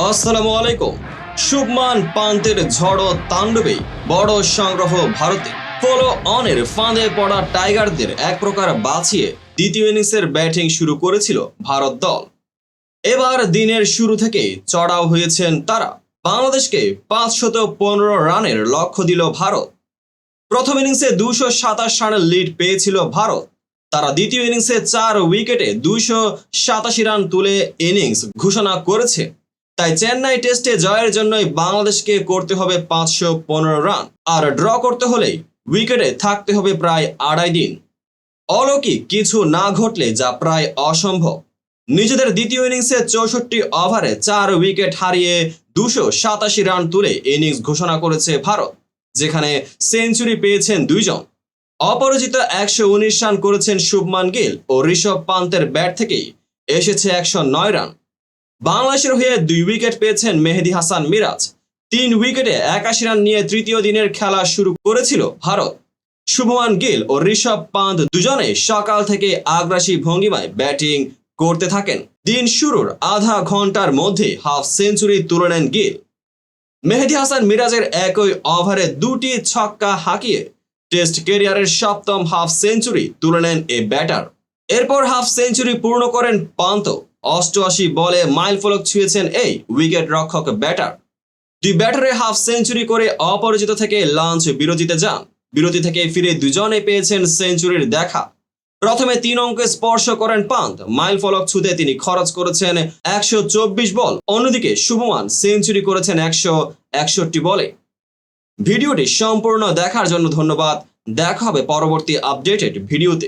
আসসালামু আলাইকুম। শুভমান পান্তের ঝড়ো তাণ্ডবে বড় সংগ্রহ ভারতে। ফলো অনের ফাঁদে পড়া টাইগারদের এক প্রকার বাঁচিয়ে দ্বিতীয় ইনিংসের ব্যাটিং শুরু করেছিল ভারত দল। এবার দিনের শুরু থেকেই চড়াও হয়েছেন তারা। বাংলাদেশকে 515 রানের লক্ষ্য দিল ভারত। প্রথম ইনিংসে 227 রানের লিড পেয়েছিল ভারত। তারা দ্বিতীয় ইনিংসে 4 উইকেটে 287 রান তুলে ইনিংস ঘোষণা করেছে। তাই চেন্নাই টেস্টে জয়ের জন্যই বাংলাদেশকে করতে হবে 515 রান, আর ড্র করতে হলেই উইকেটে থাকতে হবে প্রায় 2.5 দিন। অলৌকিক কিছু না ঘটলে যা প্রায় অসম্ভব। নিজেদের দ্বিতীয় ইনিংসে 64 ওভারে 4 উইকেট হারিয়ে 287 রান তুলে ইনিংস ঘোষণা করেছে ভারত, যেখানে সেঞ্চুরি পেয়েছেন দুইজন। অপরাজিত 119 রান করেছেন শুভমান গিল ও ঋষভ পান্তের ব্যাট থেকেই এসেছে 109 রান। বাংলাদেশের হয়ে 2 উইকেট পেয়েছেন মেহেদী হাসান মিরাজ। 3 উইকেটে 81 রান নিয়ে তৃতীয় দিনের খেলা শুরু করেছিল ভারত। শুভমান গিল ও ঋষভ পান্ত দুজনে সকাল থেকে আগ্রাসী ভঙ্গিমায় ব্যাটিং করতে থাকেন। দিন শুরুর আধা ঘন্টার মধ্যে হাফ সেঞ্চুরি তুলে নেন গিল। মেহেদী হাসান মিরাজের একই ওভারে 2টি ছক্কা হাঁকিয়ে টেস্ট ক্যারিয়ারের 7ম হাফ সেঞ্চুরি তুলে নেন এই ব্যাটার। এরপর হাফ সেঞ্চুরি পূর্ণ করেন পান্ত। 88 বলে মাইলফলক ছুঁয়েছেন এই উইকেট রক্ষক ব্যাটার। 2 ব্যাটারে হাফ সেঞ্চুরি করে অপরাজিত থেকে লাঞ্চ বিরতিতে যান। বিরতি থেকে ফিরে দুজনে পেয়েছেন সেঞ্চুরির দেখা। প্রথমে 3 অঙ্কে স্পর্শ করেন পান্ত। মাইলফলক ছুঁতে তিনি খরচ করেছেন 124 বল। অন্যদিকে শুভমান সেঞ্চুরি করেছেন 161 বলে। ভিডিওটি সম্পূর্ণ দেখার জন্য ধন্যবাদ। দেখা হবে পরবর্তী আপডেটেড ভিডিওতে।